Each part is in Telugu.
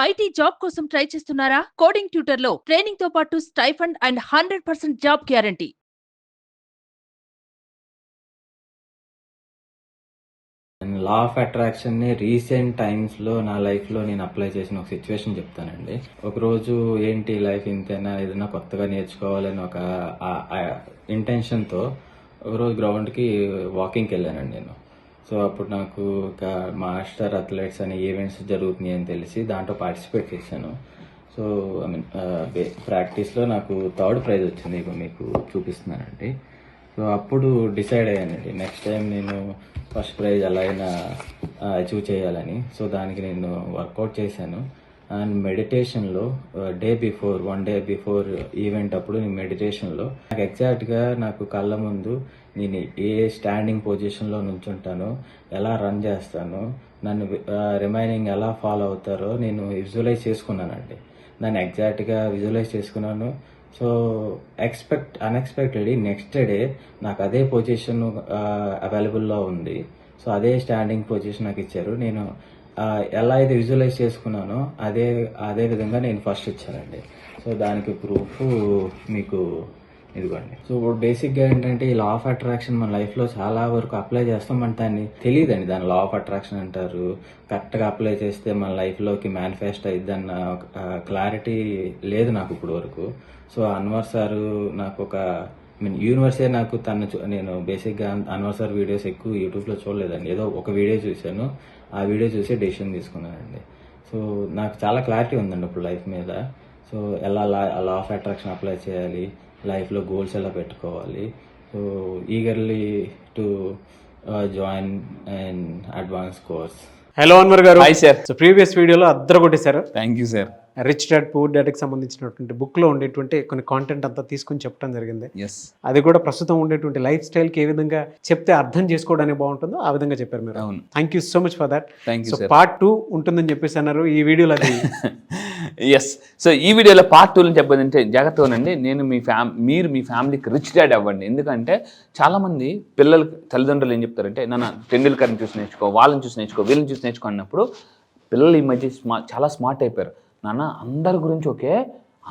ఐటీ జాబ్ కోసం ట్రై చేస్తున్నారా? కోడింగ్ ట్యూటర్లో ట్రైనింగ్ తో పాటు stipend and 100% job guarantee. Law of అట్రాక్షన్ని రీసెంట్ టైమ్స్లో నా లైఫ్లో నేను అప్లై చేసిన ఒక సిచ్యువేషన్ చెప్తానండి. ఒకరోజు ఏంటి లైఫ్ ఇంతేనా, ఏదైనా కొత్తగా నేర్చుకోవాలని ఒక ఇంటెన్షన్తో ఒకరోజు గ్రౌండ్కి వాకింగ్కి వెళ్ళానండి నేను. సో అప్పుడు నాకు ఒక మాస్టర్ అథ్లెట్స్ అనే ఈవెంట్స్ జరుగుతున్నాయి అని తెలిసి దాంట్లో పార్టిసిపేట్ చేశాను. సో ఐ మీన్ ప్రాక్టీస్లో నాకు 3rd ప్రైజ్ వచ్చింది, ఇప్పుడు మీకు చూపిస్తున్నానండి. సో అప్పుడు డిసైడ్ అయ్యానండి నెక్స్ట్ టైం నేను ఫస్ట్ ప్రైజ్ ఎలా అయినా అచీవ్ చేయాలని. సో దానికి నేను వర్కౌట్ చేశాను. అండ్ మెడిటేషన్లో వన్ డే బిఫోర్ ఈవెంట్ అప్పుడు నేను మెడిటేషన్లో నాకు ఎగ్జాక్ట్గా నాకు కళ్ళ ముందు నేను ఏ స్టాండింగ్ పొజిషన్లో నుంచుంటానో, ఎలా రన్ చేస్తానో, నన్ను రిమైనింగ్ ఎలా ఫాలో అవుతారో నేను విజువలైజ్ చేసుకున్నానండి. దాన్ని ఎగ్జాక్ట్గా విజువలైజ్ చేసుకున్నాను. సో అన్ఎక్స్పెక్టెడ్లీ నెక్స్ట్ డే నాకు అదే పొజిషన్ అవైలబుల్లో ఉంది. సో అదే స్టాండింగ్ పొజిషన్ నాకు ఇచ్చారు. నేను ఎలా అయితే విజువలైజ్ చేసుకున్నానో అదే విధంగా నేను ఫస్ట్ ఇచ్చానండి. సో దానికి ప్రూఫ్ మీకు ఇదిగోండి. సో బేసిక్గా ఏంటంటే ఈ లా ఆఫ్ అట్రాక్షన్ మన లైఫ్లో చాలా వరకు అప్లై చేస్తాం, మన దాన్ని తెలియదండి. దాని లా ఆఫ్ అట్రాక్షన్ అంటారు. కరెక్ట్గా అప్లై చేస్తే మన లైఫ్లోకి మేనిఫెస్ట్ అయ్యిద్దన్న క్లారిటీ లేదు నాకు ఇప్పుడు వరకు. సో అన్వర్ సార్ నాకు యూనివర్సే నాకు నేను బేసిక్గా అన్వర్ సార్ వీడియోస్ ఎక్కువ యూట్యూబ్లో చూడలేదండి. ఏదో ఒక వీడియో చూశాను, ఆ వీడియో చూసి డెసిషన్ తీసుకున్నానండి. సో నాకు చాలా క్లారిటీ ఉందండి ఇప్పుడు లైఫ్ మీద. సో ఎలా లా ఆఫ్ అట్రాక్షన్ అప్లై చేయాలి, లైఫ్లో గోల్స్ ఎలా పెట్టుకోవాలి. So eagerly to join and advance course. Hello Anwar గారు. Hi sir. సో ప్రీవియస్ వీడియోలో అద్దరు కొట్టేశారు. Thank you sir. Rich dad poor డాడ్కి సంబంధించినటువంటి బుక్లో ఉండేటువంటి కొన్ని కాంటెంట్ అంతా తీసుకుని చెప్పడం జరిగింది. అది కూడా ప్రస్తుతం ఉండేటువంటి లైఫ్ స్టైల్కి ఏ విధంగా చెప్తే అర్థం చేసుకోవడానికి బాగుంటుందో ఆ విధంగా చెప్పారు మీరు. అవును. Thank you so much for that. Thank you so sir. Part 2 ఉంటుందని చెప్పేసి అన్నారు. ఈ వీడియోలో అది ఎస్. సో ఈ వీడియోలో పార్ట్ 2 చెప్పేదంటే జాగ్రత్తగానండి. మీరు మీ ఫ్యామిలీకి రిచ్ డాడ్ అవ్వండి. ఎందుకంటే చాలామంది పిల్లలకి తల్లిదండ్రులు ఏం చెప్తారంటే, నాన్న టెండూల్కర్ని చూసి నేర్చుకో, వాళ్ళని చూసి నేర్చుకో, వీళ్ళని చూసి నేర్చుకో అన్నప్పుడు పిల్లలు ఈ మధ్య చాలా స్మార్ట్ అయిపోయారు. నాన్న అందరి గురించి ఓకే,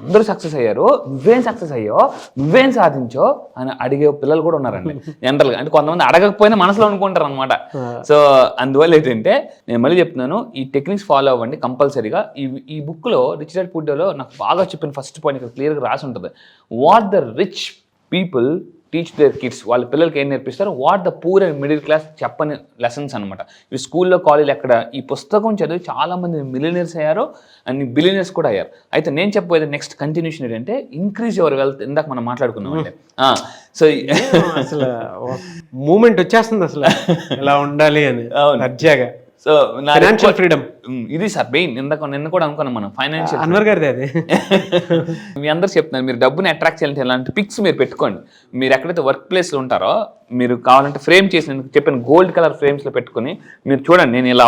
అందరూ సక్సెస్ అయ్యారు, నువ్వేం సక్సెస్ అయ్యో, నువ్వేం సాధించో అని అడిగే పిల్లలు కూడా ఉన్నారండి జనరల్గా. అంటే కొంతమంది అడగకపోయినా మనసులో అనుకుంటారు అనమాట. సో అందువల్ల ఏంటంటే నేను మళ్ళీ చెప్తున్నాను, ఈ టెక్నిక్స్ ఫాలో అవ్వండి కంపల్సరీగా. ఈ బుక్లో రిచ్ డాడ్ పూర్ డాడ్లో నాకు బాగా చెప్పిన ఫస్ట్ పాయింట్ ఇక్కడ క్లియర్గా రాసి ఉంటుంది. What the rich people teach their kids, వాళ్ళ పిల్లలకి ఏం నేర్పిస్తారు, what the poor and middle class చెప్పని లెసన్స్ అనమాట. ఇవి స్కూల్లో, కాలేజ్ ఎక్కడ ఈ పుస్తకం చదివి చాలామంది మిలియనర్స్ అయ్యారు అండ్ బిలియనర్స్ కూడా అయ్యారు. అయితే నేను చెప్పబోయేది నెక్స్ట్ కంటిన్యూషన్ ఏంటంటే ఇంక్రీజ్ యువర్ వెల్త్. ఇందాక మనం మాట్లాడుకున్నాం అంటే సో అసలు మూమెంట్ వచ్చేస్తుంది అసలు ఎలా ఉండాలి అని దర్జాగా. సో ఫైనాన్షియల్ ఫ్రీడమ్ ఇది సార్ మెయిన్. నిన్న కూడా అనుకున్నాం మనం ఫైనాన్షియల్. అన్వర్ గారిది అది. మీ అందరూ చెప్తున్నారు, మీరు డబ్బుని అట్రాక్ట్ చేయాలంటే ఎలాంటి పిక్స్ మీరు పెట్టుకోండి. మీరు ఎక్కడైతే వర్క్ ప్లేస్లో ఉంటారో మీరు కావాలంటే ఫ్రేమ్ చేసి నేను చెప్పిన గోల్డ్ కలర్ ఫ్రేమ్స్లో పెట్టుకుని మీరు చూడండి, నేను ఇలా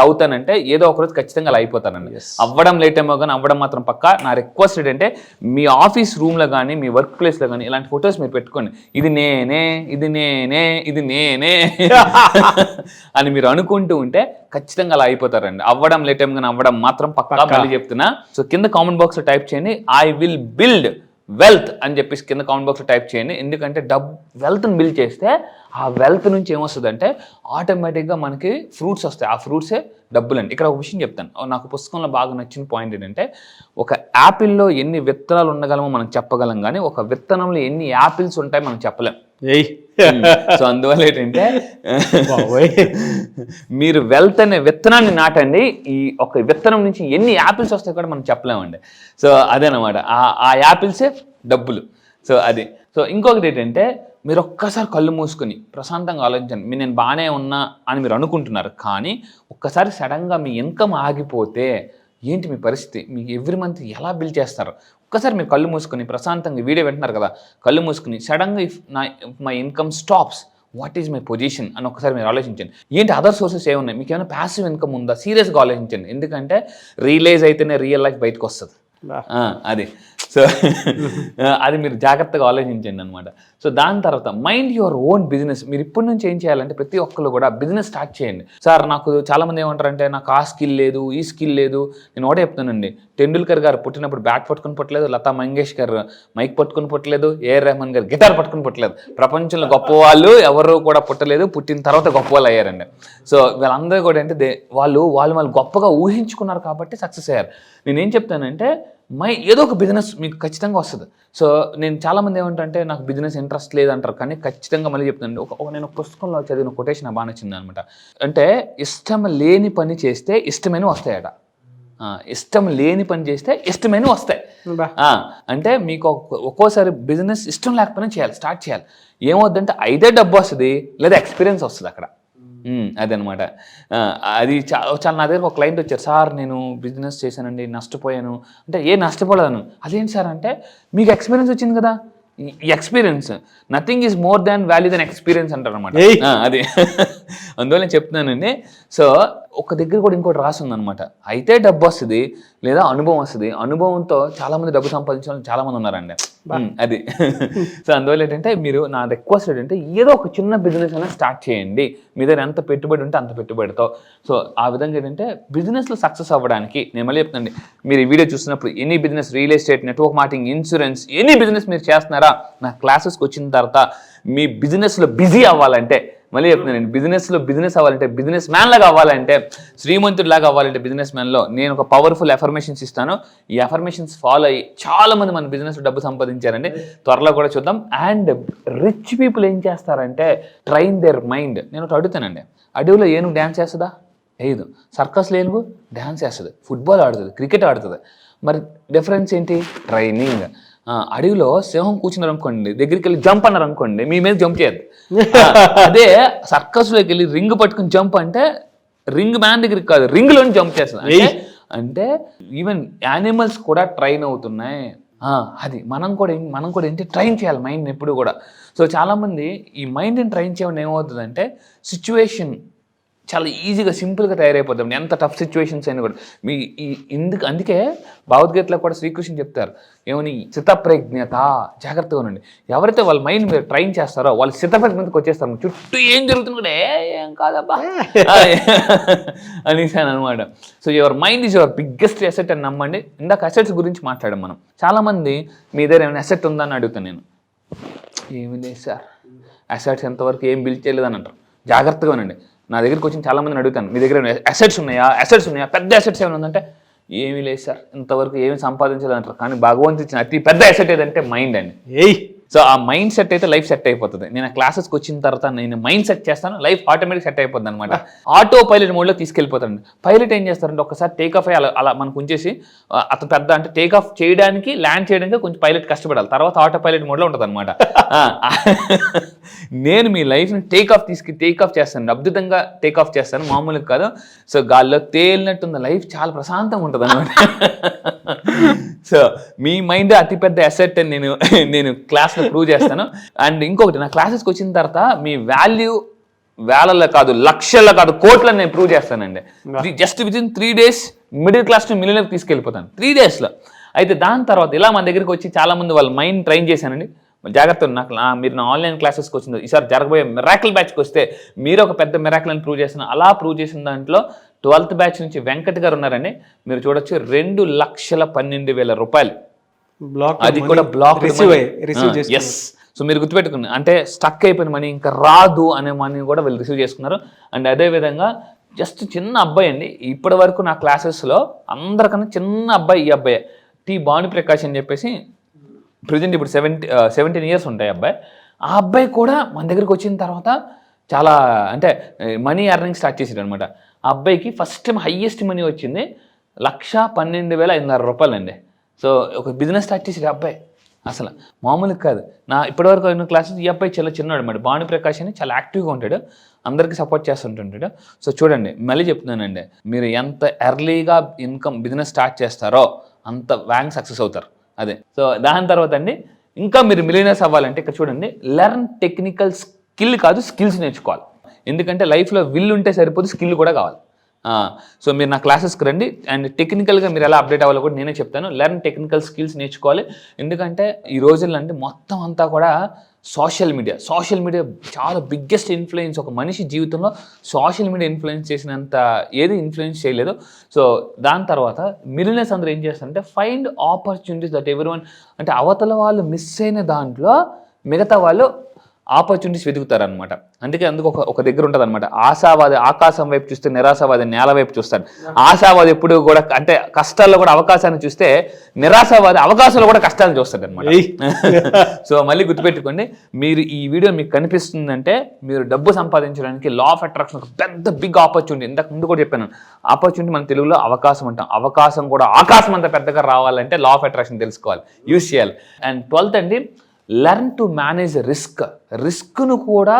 అవుతానంటే ఏదో ఒకరోజు ఖచ్చితంగా అలా అయిపోతానండి. అవ్వడం లేట్ ఏమో కానీ అవ్వడం మాత్రం పక్కా. నా రిక్వెస్ట్ ఏంటంటే మీ ఆఫీస్ రూమ్లో కానీ మీ వర్క్ ప్లేస్లో కానీ ఇలాంటి ఫొటోస్ మీరు పెట్టుకోండి. ఇది నేనే అని మీరు అనుకుంటూ ఉంటే ఖచ్చితంగా అలా అయిపోతారండి. అవ్వడం లేట్ ఏమో కానీ అవ్వడం మాత్రం పక్కా. మళ్ళీ చెప్తున్నా. సో కింద కామెంట్ బాక్స్లో టైప్ చేయండి, ఐ విల్ బిల్డ్ వెల్త్ అని చెప్పేసి కింద కామెంట్ బాక్స్లో టైప్ చేయండి. ఎందుకంటే వెల్త్ని బిల్డ్ చేస్తే ఆ వెల్త్ నుంచి ఏమొస్తుంది అంటే ఆటోమేటిక్గా మనకి ఫ్రూట్స్ వస్తాయి. ఆ ఫ్రూట్సే డబ్బులు అండి. ఇక్కడ ఒక విషయం చెప్తాను, నాకు పుస్తకంలో బాగా నచ్చిన పాయింట్ ఏంటంటే, ఒక యాపిల్లో ఎన్ని విత్తనాలు ఉండగలమో మనం చెప్పగలం, కానీ ఒక విత్తనంలో ఎన్ని యాపిల్స్ ఉంటాయి మనం చెప్పలేం. సో అందువల్ల ఏంటంటే మీరు వెల్త్ అనే విత్తనాన్ని నాటండి. ఈ ఒక విత్తనం నుంచి ఎన్ని యాపిల్స్ వస్తాయి కూడా మనం చెప్పలేమండి. సో అదేనమాట, ఆ యాపిల్సే డబ్బులు. సో అది. సో ఇంకొకటి ఏంటంటే, మీరు ఒక్కసారి కళ్ళు మూసుకొని ప్రశాంతంగా ఆలోచించండి. నేను బాగానే ఉన్నా అని మీరు అనుకుంటున్నారు, కానీ ఒక్కసారి సడన్గా మీ ఇన్కమ్ ఆగిపోతే ఏంటి మీ పరిస్థితి? మీకు ఎవ్రీ మంత్ ఎలా బిల్ చేస్తారు? ఒక్కసారి మీరు కళ్ళు మూసుకొని ప్రశాంతంగా వీడియో వింటున్నారు కదా, కళ్ళు మూసుకుని సడన్గా if my income stops, what is my position అని ఒకసారి మీరు ఆలోచించండి. ఏంటి అదర్ సోర్సెస్ ఏమున్నాయి, మీకు ఏమైనా ప్యాసివ్ ఇన్కమ్ ఉందా, సీరియస్గా ఆలోచించండి. ఎందుకంటే రియలైజ్ అయితేనే రియల్ లైఫ్ బయటకు వస్తుంది. అది సో అది మీరు జాగ్రత్తగా ఆలోచించండి అనమాట. సో దాని తర్వాత మైండ్ యువర్ ఓన్ బిజినెస్. మీరు ఇప్పటి నుంచి ఏం చేయాలంటే ప్రతి ఒక్కరు కూడా బిజినెస్ స్టార్ట్ చేయండి. సార్ నాకు చాలామంది ఏమంటారంటే నాకు ఆ స్కిల్ లేదు, ఈ స్కిల్ లేదు. నేను ఒకటే చెప్తానండి, టెండూల్కర్ గారు పుట్టినప్పుడు బ్యాట్ పట్టుకుని పుట్టలేదు, లతా మంగేష్కర్ మైక్ పట్టుకుని పుట్టలేదు, ఏఆర్ రెహమాన్ గారు గిటార్ పట్టుకుని పుట్టలేదు. ప్రపంచంలో గొప్ప వాళ్ళు ఎవరు కూడా పుట్టలేదు, పుట్టిన తర్వాత గొప్ప వాళ్ళు అయ్యారండి. సో వీళ్ళందరూ కూడా అంటే వాళ్ళు గొప్పగా ఊహించుకున్నారు కాబట్టి సక్సెస్ అయ్యారు. నేనేం చెప్తానంటే ఏదో ఒక బిజినెస్ మీకు ఖచ్చితంగా వస్తుంది. సో నేను చాలామంది ఏమంటే నాకు బిజినెస్ ఇంట్రెస్ట్ లేదంటారు, కానీ ఖచ్చితంగా మళ్ళీ చెప్తాను. నేను ఒక పుస్తకంలో చదివిన కొటేషన్ బాగా నచ్చింది అనమాట. అంటే ఇష్టం లేని పని చేస్తే ఇష్టమైన వస్తాయట, ఇష్టం లేని పని చేస్తే ఇష్టమైన వస్తాయి. అంటే మీకు ఒక్కోసారి బిజినెస్ ఇష్టం లేకపోయినా చేయాలి, స్టార్ట్ చేయాలి. ఏమవుద్దంటే అయితే డబ్బు వస్తుంది లేదా ఎక్స్పీరియన్స్ వస్తుంది అక్కడ. అదనమాట. అది చాలా నా దగ్గర ఒక క్లయింట్ వచ్చారు, సార్ నేను బిజినెస్ చేశానండి నష్టపోయాను అంటే. ఏ నష్టపోలేదను. అదేంటి సార్ అంటే మీకు ఎక్స్పీరియన్స్ వచ్చింది కదా. Experience nothing is more than value then experience అంటారు అనమాట. అది అందువల్ల నేను చెప్తున్నానండి. సో ఒక దగ్గర కూడా ఇంకోటి రాసి ఉందనమాట, అయితే డబ్బు వస్తుంది లేదా అనుభవం వస్తుంది. అనుభవంతో చాలామంది డబ్బు సంపాదించిన వాళ్ళు చాలామంది ఉన్నారండి. అది సో అందువల్ల ఏంటంటే మీరు నా రిక్వెస్ట్ ఏంటంటే ఏదో ఒక చిన్న బిజినెస్ అయినా స్టార్ట్ చేయండి. మీ దగ్గర ఎంత పెట్టుబడి ఉంటే అంత పెట్టుబడితో. సో ఆ విధంగా ఏంటంటే బిజినెస్లో సక్సెస్ అవ్వడానికి నేను మళ్ళీ చెప్తానండి, మీరు ఈ వీడియో చూసినప్పుడు any business, real estate, network marketing, insurance, any business మీరు చేస్తున్నారా, నా క్లాసెస్కి వచ్చిన తర్వాత మీ బిజినెస్లో బిజీ అవ్వాలంటే, మళ్ళీ చెప్తున్నాను నేను, బిజినెస్లో బిజినెస్ అవ్వాలంటే, బిజినెస్ మ్యాన్ లాగా అవ్వాలంటే, శ్రీమంతుడిలాగా అవ్వాలంటే బిజినెస్ మ్యాన్లో నేను ఒక పవర్ఫుల్ ఎఫర్మేషన్స్ ఇస్తాను. ఈ ఎఫర్మేషన్స్ ఫాలో అయ్యి చాలామంది మన బిజినెస్లో డబ్బు సంపాదించారండి. త్వరలో కూడా చూద్దాం. అండ్ రిచ్ పీపుల్ ఏం చేస్తారంటే ట్రైన్ దేర్ మైండ్. నేను ఒకటి అడుగుతానండి, అడవిలో ఏనుగు డ్యాన్స్ చేస్తుందా? వేయదు. సర్కస్లో ఏనుగు డ్యాన్స్ చేస్తుంది, ఫుట్బాల్ ఆడుతుంది, క్రికెట్ ఆడుతుంది. మరి డిఫరెన్స్ ఏంటి? ట్రైనింగ్. అడవిలో సింహం కూర్చున్నారు అనుకోండి, దగ్గరికి వెళ్ళి జంప్ అన్నారు అనుకోండి, మీ మీద జంప్ చేయద్దు. అదే సర్కస్లోకి వెళ్ళి రింగ్ పట్టుకుని జంప్ అంటే రింగ్ మ్యాన్ దగ్గరికి కాదు, రింగ్లోని జంప్ చేస్తుంది. అంటే ఈవెన్ యానిమల్స్ కూడా ట్రైన్ అవుతున్నాయి. అది మనం కూడా ఏంటి ట్రైన్ చేయాలి మైండ్ని ఎప్పుడు కూడా. సో చాలామంది ఈ మైండ్ని ట్రైన్ చేయడం ఏమవుతుందంటే సిచ్యువేషన్ చాలా ఈజీగా సింపుల్గా తయారైపోతాం, ఎంత టఫ్ సిచ్యువేషన్స్ అయినా కూడా. అందుకే భగవద్గీతలో కూడా శ్రీకృష్ణ చెప్తారు ఏమని, స్థితప్రజ్ఞత, జాగ్రత్తగా ఉండండి. ఎవరైతే వాళ్ళ మైండ్ మీరు ట్రైన్ చేస్తారో వాళ్ళు స్థితప్రజ్ఞతకు వచ్చేస్తారు. చుట్టూ ఏం జరుగుతుంది కూడా ఏం కాదబ్బా అనేసాను అనమాట. So your mind is your biggest asset అని నమ్మండి. ఇందాక అసెట్స్ గురించి మాట్లాడాం మనం. చాలామంది మీ దగ్గర ఏమైనా అసెట్ ఉందని అడుగుతాను నేను. ఏమి లేదు సార్, అసెట్స్ ఎంతవరకు ఏం బిల్డ్ చేయలేదని అంటారు. జాగ్రత్తగా ఉండండి. నా దగ్గరికి వచ్చి చాలామందిని అడుగుతాను, మీ దగ్గర అసెట్స్ ఉన్నాయా, పెద్ద అసెట్స్ ఏమైనా ఉందంటే ఏమీ లేదు సార్, ఇంతవరకు ఏమి సంపాదించలేదు అంటారు. కానీ భగవంతుడు ఇచ్చిన అతి పెద్ద అసెట్ ఏదంటే మైండ్ అండి. సో ఆ మైండ్ సెట్ అయితే లైఫ్ సెట్ అయిపోతుంది. నేను ఆ క్లాసెస్కి వచ్చిన తర్వాత నేను మైండ్ సెట్ చేస్తాను, లైఫ్ ఆటోమేటిక్ సెట్ అయిపోతుంది అనమాట. ఆటో పైలట్ మోడ్లో తీసుకెళ్ళిపోతాను. పైలట్ ఏం చేస్తారంటే ఒకసారి టేక్ ఆఫ్ అయ్యి అలా మనకు ఉంచేసి అతను పెద్ద అంటే టేక్ ఆఫ్ చేయడానికి, ల్యాండ్ చేయడానికి కొంచెం పైలట్ కష్టపడాలి, తర్వాత ఆటో పైలట్ మోడ్లో ఉంటుంది అనమాట. నేను మీ లైఫ్ని టేక్ ఆఫ్ చేస్తాను, అద్భుతంగా టేక్ ఆఫ్ చేస్తాను, మామూలుగా కాదు. సో గాల్లో తేలినట్టుంది లైఫ్, చాలా ప్రశాంతంగా ఉంటుంది అనమాట. సో మీ మైండ్ అతిపెద్ద అసెట్ అని నేను క్లాస్లో ప్రూవ్ చేస్తాను. అండ్ ఇంకొకటి, నా క్లాసెస్కి వచ్చిన తర్వాత మీ వాల్యూ వేలల్లో కాదు, లక్షల్లో కాదు, కోట్లని నేను ప్రూవ్ చేస్తానండి. Just within 3 days middle class to millionaire తీసుకెళ్ళిపోతాను 3 daysలో. అయితే దాని తర్వాత ఇలా మన దగ్గరికి వచ్చి చాలామంది వాళ్ళ మైండ్ ట్రైన్ చేశానండి. జాగ్రత్త, మీరు నా ఆన్లైన్ క్లాసెస్కి వచ్చింది, ఈసారి జరగబోయే మిరాకిల్ బ్యాచ్కి వస్తే మీరు ఒక పెద్ద మిరాకిల్ అని ప్రూవ్ చేసిన. అలా ప్రూవ్ చేసిన దాంట్లో 12th బ్యాచ్ నుంచి వెంకట్ గారు ఉన్నారండి. మీరు చూడొచ్చు 2,12,000 రూపాయలు. అది కూడా బ్లాక్. ఎస్. సో మీరు గుర్తుపెట్టుకుని, అంటే స్టక్ అయిపోయిన మనీ, ఇంకా రాదు అనే మనీ కూడా వీళ్ళు రిసీవ్ చేసుకున్నారు. అండ్ అదేవిధంగా జస్ట్ చిన్న అబ్బాయి అండి, ఇప్పటి వరకు నా క్లాసెస్లో అందరికన్నా చిన్న అబ్బాయి ఈ అబ్బాయి, టి భానుప్రకాష్ అని చెప్పేసి. ప్రజెంట్ ఇప్పుడు 17 years ఉంటాయి అబ్బాయి. ఆ అబ్బాయి కూడా మన దగ్గరికి వచ్చిన తర్వాత చాలా అంటే మనీ ఎర్నింగ్ స్టార్ట్ చేసాడు అనమాట. ఆ అబ్బాయికి ఫస్ట్ టైం హయ్యెస్ట్ మనీ వచ్చింది 1,12,500 రూపాయలు అండి. సో ఒక బిజినెస్ స్టార్ట్ చేసాడు అబ్బాయి, అసలు మామూలుగా కాదు. నా ఇప్పటివరకు అయిన క్లాసెస్ ఈ అబ్బాయి చాలా చిన్నాడు అనమాట. భానుప్రకాష్ అని చాలా యాక్టివ్గా ఉంటాడు, అందరికీ సపోర్ట్ చేస్తుంటాడు. సో చూడండి, మళ్ళీ చెప్తున్నానండి, మీరు ఎంత ఎర్లీగా బిజినెస్ స్టార్ట్ చేస్తారో అంత వ్యాంగ్ సక్సెస్ అవుతారు. అదే. సో దాని తర్వాత అండి, ఇంకా మీరు మిలియనర్స్ అవ్వాలంటే ఇక్కడ చూడండి, లెర్న్ టెక్నికల్ స్కిల్ కాదు, స్కిల్స్ నేర్చుకోవాలి. ఎందుకంటే లైఫ్లో విల్ ఉంటే సరిపోదు, స్కిల్ కూడా కావాలి. సో మీరు నా క్లాసెస్కి రండి. అండ్ టెక్నికల్గా మీరు ఎలా అప్డేట్ అవ్వాలో కూడా నేనే చెప్తాను. లెర్న్ టెక్నికల్ స్కిల్స్ నేర్చుకోవాలి. ఎందుకంటే ఈ రోజుల్లో అంటే మొత్తం అంతా కూడా సోషల్ మీడియా చాలా బిగ్గెస్ట్ ఇన్ఫ్లుయెన్స్. ఒక మనిషి జీవితంలో సోషల్ మీడియా ఇన్ఫ్లుయెన్స్ చేసినంత ఏది ఇన్ఫ్లుయెన్స్ చేయలేదు. సో దాని తర్వాత మిలియనర్స్ అందరూ ఏం చేస్తారంటే ఫైండ్ ఆపర్చునిటీస్ దట్ ఎవరీవన్, అంటే అవతల వాళ్ళు మిస్ అయిన దాంట్లో మిగతా వాళ్ళు ఆపర్చునిటీస్ వెతుకుతారనమాట. అందుకు ఒక దగ్గర ఉంటుంది అనమాట, ఆశావాది ఆకాశం వైపు చూస్తే నిరాశావాది నేల వైపు చూస్తాడు. ఆశావాది ఎప్పుడు కూడా అంటే కష్టాల్లో కూడా అవకాశాన్ని చూస్తే, నిరాశావాది అవకాశాలు కూడా కష్టాలు చూస్తాడు అనమాట. సో మళ్ళీ గుర్తుపెట్టుకోండి, మీరు ఈ వీడియో మీకు కనిపిస్తుందంటే మీరు డబ్బు సంపాదించడానికి లా ఆఫ్ అట్రాక్షన్ ఒక పెద్ద బిగ్ ఆపర్చునిటీ. ఇంతకు ముందు కూడా చెప్పాను, ఆపర్చునిటీ మన తెలుగులో అవకాశం అంటాం. అవకాశం కూడా ఆకాశం అంత పెద్దగా రావాలంటే లా ఆఫ్ అట్రాక్షన్ తెలుసుకోవాలి, యూజ్ చేయాలి. అండ్ 12th అండి, లెర్న్ టు మేనేజ్ రిస్క్ను కూడా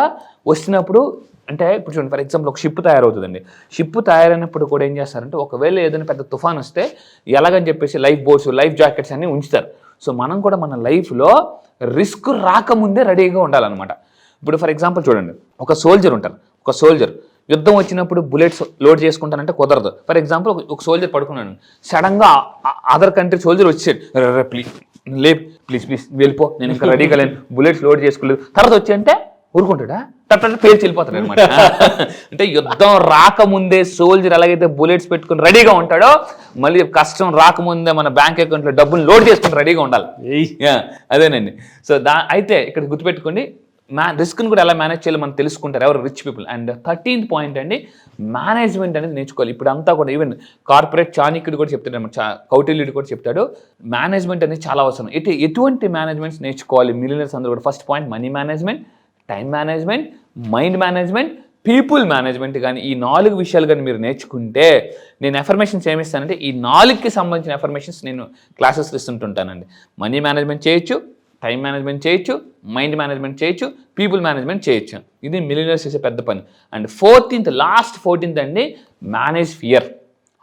వచ్చినప్పుడు. అంటే ఇప్పుడు చూడండి, ఫర్ ఎగ్జాంపుల్ ఒక షిప్ తయారవుతుందండి. షిప్ తయారైనప్పుడు కూడా ఏం చేస్తారంటే ఒకవేళ ఏదైనా పెద్ద తుఫాన్ వస్తే ఎలాగని చెప్పేసి లైఫ్ బోట్స్, లైఫ్ జాకెట్స్ అన్నీ ఉంచుతారు. సో మనం కూడా మన లైఫ్లో రిస్క్ రాకముందే రెడీగా ఉండాలన్నమాట. ఇప్పుడు ఫర్ ఎగ్జాంపుల్ చూడండి, ఒక సోల్జర్ యుద్ధం వచ్చినప్పుడు బుల్లెట్స్ లోడ్ చేసుకుంటానంటే కుదరదు. ఫర్ ఎగ్జాంపుల్ ఒక సోల్జర్ పడుకున్నాను, సడన్గా అదర్ కంట్రీ సోల్జర్ వచ్చాడు, ప్లీజ్ వెళ్ళిపో, నేను ఇంకా రెడీగా లేను, బుల్లెట్స్ లోడ్ చేసుకోలేదు. తర్వాత వచ్చి అంటే ఊరుకుంటాడా? పేరు వెళ్ళిపోతాడు అనమాట. అంటే యుద్ధం రాకముందే సోల్జర్ ఎలాగైతే బుల్లెట్స్ పెట్టుకుని రెడీగా ఉంటాడో, మళ్ళీ కష్టం రాకముందే మన బ్యాంక్ అకౌంట్లో డబ్బులు లోడ్ చేసుకుని రెడీగా ఉండాలి. అదేనండి. సో అయితే ఇక్కడ గుర్తుపెట్టుకోండి, రిస్క్ని కూడా ఎలా మేనేజ్ చేయాలో మనం తెలుసుకుంటారు ఎవరు rich people. And 13th point అండి, మేనేజ్మెంట్ అనేది నేర్చుకోవాలి. ఇప్పుడు అంతా కూడా ఈవెన్ కార్పొరేట్ చాణక్యుడు కూడా చెప్తాడు అనమాట, కౌటిల్యుడు కూడా చెప్తాడు, మేనేజ్మెంట్ అనేది చాలా అవసరం. ఎటువంటి మేనేజ్మెంట్స్ నేర్చుకోవాలి మిలియనర్స్ అందరూ కూడా? First point money management, time management, mind management, people management. కానీ ఈ 4 విషయాలు కానీ మీరు నేర్చుకుంటే, నేను ఎఫర్మేషన్స్ ఏమిస్తానంటే ఈ 4కి సంబంధించిన ఎఫర్మేషన్స్ నేను క్లాసెస్లో ఇస్తుంటానండి. మనీ మేనేజ్మెంట్ చేయొచ్చు, టైం మేనేజ్మెంట్ చేయొచ్చు, మైండ్ మేనేజ్మెంట్ చేయొచ్చు, పీపుల్ మేనేజ్మెంట్ చేయొచ్చు. ఇది మిలియనర్స్ చేసే పెద్ద పని. అండ్ 14th అండి, మేనేజ్ ఫియర్.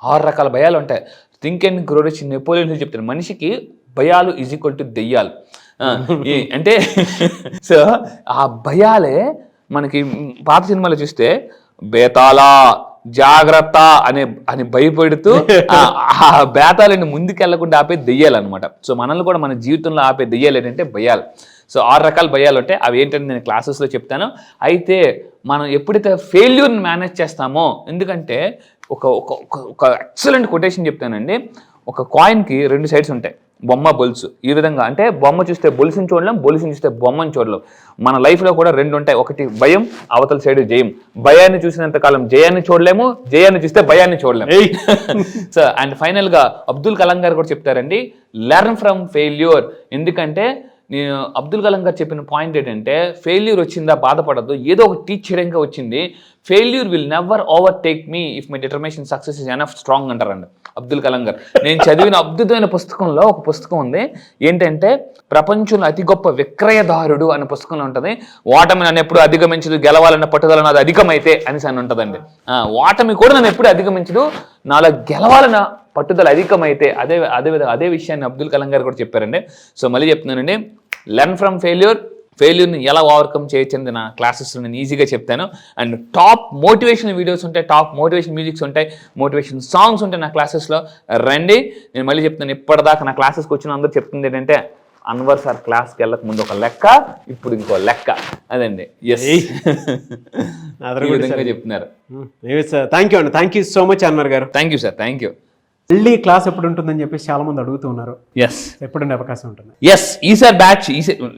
6 రకాల భయాలు ఉంటాయి. Think and grow rich Napoleon hill చెప్తారు, మనిషికి భయాలు ఈజ్ ఈక్వల్ టు దెయ్యాలు. అంటే సో ఆ భయాలే మనకి పాత సినిమాలో చూస్తే బేతాళా జాగ్రత్త అని భయపెడుతూ ఆ బేతాలని ముందుకెళ్లకుండా ఆపే దెయ్యాలన్నమాట. సో మనల్ని కూడా మన జీవితంలో ఆపే దెయ్యాలు ఏంటంటే భయాలు. సో 6 రకాల భయాలు ఉంటాయి. అవి ఏంటంటే నేను క్లాసెస్లో చెప్తాను. అయితే మనం ఎప్పుడైతే ఫెయిల్యూర్ని మేనేజ్ చేస్తామో, ఎందుకంటే ఒక ఎక్సలెంట్ కొటేషన్ చెప్తానండి, ఒక కాయిన్కి 2 సైడ్స్ ఉంటాయి, బొమ్మ బొలుసు. ఈ విధంగా అంటే బొమ్మ చూస్తే బొలుసుని చూడలేం, బొలుసుని చూస్తే బొమ్మని చూడలేం. మన లైఫ్లో కూడా 2 ఉంటాయి, ఒకటి భయం, అవతల సైడ్ జయం. భయాన్ని చూసినంత కాలం జయాన్ని చూడలేము, జయాన్ని చూస్తే భయాన్ని చూడలేము. సో అండ్ ఫైనల్గా అబ్దుల్ కలాం గారు కూడా చెప్తారండి, లెర్న్ ఫ్రమ్ ఫెయిల్యూర్. ఎందుకంటే నేను అబ్దుల్ కలాం గారు చెప్పిన పాయింట్ ఏంటంటే, ఫెయిల్యూర్ వచ్చిందా బాధపడద్దు, ఏదో ఒక టీచ్ చేయడానికి వచ్చింది. Failure will never overtake me if my determination success is enough strong అంటారండి అబ్దుల్ కలాం గారు. నేను చదివిన అద్భుతమైన పుస్తకంలో ఒక పుస్తకం ఉంది, ఏంటంటే ప్రపంచంలో అతి గొప్ప విక్రయదారుడు అనే పుస్తకంలో ఉంటుంది. ఓటమి నన్ను ఎప్పుడు అధిగమించదు, గెలవాలన్న పట్టుదల నాది అధికమైతే అనేసి అని ఉంటుందండి. ఓటమి కూడా నన్ను ఎప్పుడు అధిగమించదు, నాలో గెలవాలన్న పట్టుదల అధికమైతే. అదే విషయాన్ని అబ్దుల్ కలాం గారు కూడా చెప్పారండి. సో మళ్ళీ చెప్తున్నానండి, లెర్న్ ఫ్రమ్ ఫెయిల్యూర్ని ఎలా ఓవర్కమ్ చేయొచ్చని నా క్లాసెస్లో నేను ఈజీగా చెప్తాను. అండ్ టాప్ మోటివేషన్ వీడియోస్ ఉంటాయి, టాప్ మోటివేషన్ మ్యూజిక్స్ ఉంటాయి, మోటివేషన్ సాంగ్స్ ఉంటాయి నా క్లాసెస్లో. రండి. నేను మళ్ళీ చెప్తాను, ఇప్పటిదాకా నా క్లాసెస్కి వచ్చిన అందరూ చెప్తుంది ఏంటంటే, అన్వర్ సార్ క్లాస్కి వెళ్ళక ముందు ఒక లెక్క, ఇప్పుడు ఇంకో లెక్క. అదండి. ఎస్, విధంగా చెప్తున్నారు. Thank you so much Anwar గారు. Thank you sir, thank you. మళ్ళీ క్లాస్ ఎప్పుడు ఉంటుందని చెప్పేసి చాలా మంది అడుగుతూ ఉన్నారు. ఎస్, ఎప్పుడుండే అవకాశం ఉంటుంది? ఎస్, ఈసారి బ్యాచ్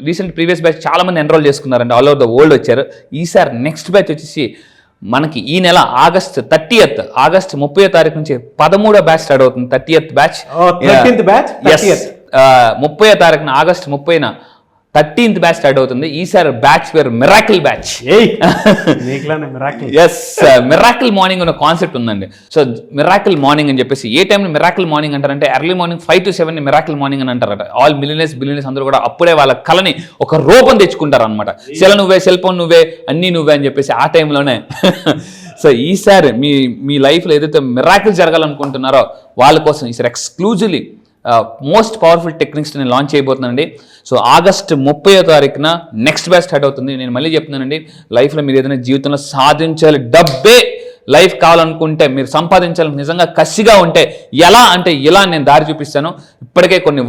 రీసెంట్ ప్రీవియస్ బ్యాచ్ చాలా మంది ఎన్రోల్ చేసుకున్నారండి, ఆల్ ఓవర్ ద వరల్డ్ వచ్చారు. ఈసారి నెక్స్ట్ బ్యాచ్ వచ్చేసి మనకి ఈ నెల ఆగస్ట్ 30వ తారీఖు నుంచి 13వ బ్యాచ్ స్టార్ట్ అవుతుంది. 30th బ్యాచ్, 30వ తారీఖున ఆగస్ట్ 30న 13th బ్యాచ్ స్టార్ట్ అవుతుంది. ఈసారి బ్యాచ్ పేరు miracle batch. Yes, miracle morning అనే కాన్సెప్ట్ ఉందండి. సో మిరాకిల్ మార్నింగ్ అని చెప్పేసి, ఏ టైంలో మిరాకిల్ మార్నింగ్ అంటారంటే early morning 5 to 7 miracle morning అని అంటారట. ఆల్ బిలియనర్స్ అందరూ కూడా అప్పుడే వాళ్ళ కళని ఒక రూపం తెచ్చుకుంటారు అనమాట. సెల్ ఫోన్ నువ్వే, అన్నీ నువ్వే అని చెప్పేసి ఆ టైంలోనే. సో ఈసారి మీ లైఫ్లో ఏదైతే మిరాకిల్ జరగాలనుకుంటున్నారో వాళ్ళ కోసం ఈసారి ఎక్స్క్లూజివ్లీ మోస్ట్ పవర్ఫుల్ టెక్నిక్స్ నేను లాంచ్ చేయబోతున్నానండి. సో ఆగస్ట్ 30వ తారీఖున నెక్స్ట్ బ్యాచ్ స్టార్ట్ అవుతుంది. నేను మళ్ళీ చెప్తున్నానండి, లైఫ్లో మీరు ఏదైనా జీవితంలో సాధించాలి, డబ్బే లైఫ్ కావాలనుకుంటే, మీరు సంపాదించాలని నిజంగా కసిగా ఉంటే ఎలా అంటే ఇలా నేను దారి చూపిస్తాను. ఇప్పటికే కొన్ని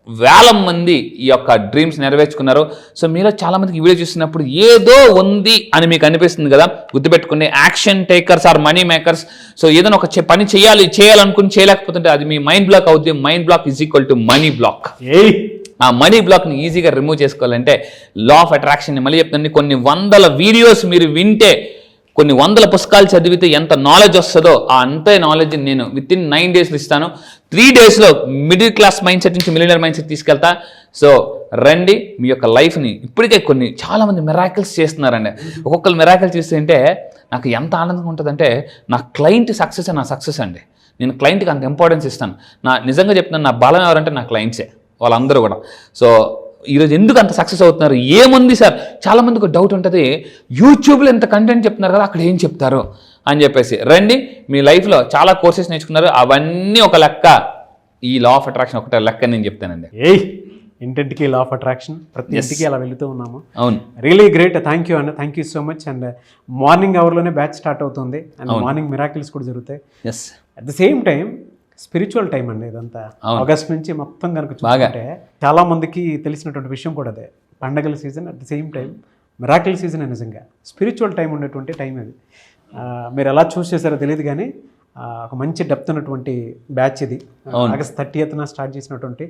వేల మంది ఈ యొక్క డ్రీమ్స్ నెరవేర్చుకున్నారు. సో మీలో చాలా మందికి ఈ వీడియో చూసినప్పుడు ఏదో ఉంది అని మీకు అనిపిస్తుంది కదా, గుర్తుపెట్టుకుని action takers are money makers. So ఏదైనా ఒక పని చేయాలనుకుని చేయలేకపోతుంటే అది మీ మైండ్ బ్లాక్ అవుతుంది. Mind block is equal to money block. ఆ మనీ బ్లాక్ని ఈజీగా రిమూవ్ చేసుకోవాలంటే లా ఆఫ్ అట్రాక్షన్ మళ్ళీ చెప్తాను, కొన్ని వందల వీడియోస్ మీరు వింటే, కొన్ని వందల పుస్తకాలు చదివితే ఎంత నాలెడ్జ్ వస్తుందో ఆ అంతే నాలెడ్జ్ నేను విత్ ఇన్ 9 daysలో ఇస్తాను. 3 daysలో మిడిల్ క్లాస్ మైండ్ సెట్ నుంచి మిలియనర్ మైండ్ సెట్ తీసుకెళ్తా. సో రండి, మీ యొక్క లైఫ్ని ఇప్పటికే చాలామంది మిరాకిల్స్ చేస్తున్నారండి. ఒక్కొక్కరు మిరాకిల్ చేస్తుంటే నాకు ఎంత ఆనందంగా ఉంటుందంటే, నా క్లయింట్ సక్సెస్ నా సక్సెస్ అండి. నేను క్లయింట్కి అంత ఇంపార్టెన్స్ ఇస్తాను. నిజంగా చెప్తున్నాను, నా బలం ఎవరంటే నా క్లయింట్సే, వాళ్ళందరూ కూడా. సో ఈరోజు ఎందుకు అంత సక్సెస్ అవుతున్నారు? ఏముంది సార్, చాలామందికి డౌట్ ఉంటుంది, యూట్యూబ్లో ఎంత కంటెంట్ చెప్తున్నారు కదా, అక్కడ ఏం చెప్తారు అని చెప్పేసి. రండి, మీ లైఫ్లో చాలా కోర్సెస్ నేర్చుకున్నారు, అవన్నీ ఒక లెక్క. ఈ లా ఆఫ్ అట్రాక్షన్ ఒకటే లెక్క నేను చెప్తానండి. ఇంటింటికి లా ఆఫ్ అట్రాక్షన్, ప్రతి ఇంటికి అలా వెళుతూ ఉన్నాము. అవును, రియలీ గ్రేట్. థ్యాంక్ యూ అన్న, thank you so much. And morning అవర్లోనే బ్యాచ్ స్టార్ట్ అవుతుంది అండ్ మార్నింగ్ మిరాకిల్స్ కూడా జరుగుతాయి. At the same time spiritual time అండి ఇదంతా. ఆగస్ట్ నుంచి మొత్తం కనుక చూసుకుంటే చాలా మందికి తెలిసినటువంటి విషయం కూడా అదే, పండగల season at the same time miracle season. నిజంగా స్పిరిచువల్ టైం ఉండేటువంటి టైం అది. మీరు ఎలా చూస్ చేశారో తెలియదు కానీ ఒక మంచి డెప్త్ ఉన్నటువంటి బ్యాచ్ ఇది. ఆగస్ట్ 30th స్టార్ట్ చేసినటువంటి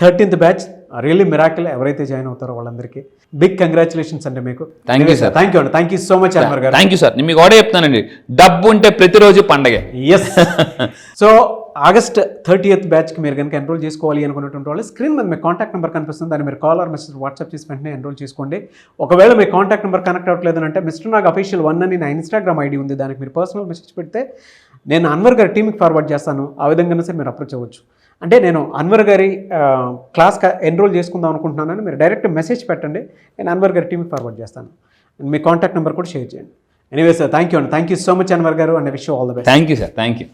13th బ్యాచ్. Really miracle. ఎవరైతే జాయిన్ అవుతారో వాళ్ళందరికీ బిగ్ కంగ్రాచులేషన్స్ అండి మీకు. Thank you sir. Thank you అండి, thank you so much Anwar గారు. Thank you sir. నేను మీకు ఒకటే చెప్తానండి, డబ్బు ఉంటే ప్రతిరోజు పండగే. ఎస్. సో ఆగస్ట్ 30th బ్యాచ్కి మీరు కనుక ఎన్రోల్ చేసుకోవాలి అనుకున్నటువంటి వాళ్ళు స్క్రీన్ మీద మీ కాంటాక్ట్ నెంబర్ కనిపిస్తుంది, దాన్ని మీరు కాల్ ఆర్ మెసేజ్ వాట్సాప్ చేసి వెంటనే ఎన్రోల్ చేసుకోండి. ఒకవేళ మీ కాంటాక్ట్ నెంబర్ కనెక్ట్ అవ్వట్లేదు అంటే మిస్టర్ నాగ్ అఫీషియల్ 1 అని నా ఇన్స్టాగ్రామ్ ఐడి ఉంది, దానికి మీరు పర్సనల్ మెసేజ్ పెడితే నేను అన్వర్ గారి టీమ్కి ఫార్వర్డ్ చేస్తాను. ఆ విధంగానే సార్ మీరు అప్రోచ్ అవ్వచ్చు. అంటే నేను అన్వర్ గారి క్లాస్ ఎన్రోల్ చేసుకుందాం అనుకుంటున్నానని మీరు డైరెక్ట్ మెసేజ్ పెట్టండి, నేను అన్వర్ గారి టీమ్కి ఫార్వర్డ్ చేస్తాను. మీ కాంటాక్ట్ నెంబర్ కూడా షేర్ చేయండి. ఎనీవే సార్, థ్యాంక్ యూ అండి, thank you so much Anwar గారు, and wish you all the best. Thank you sir. Thank you.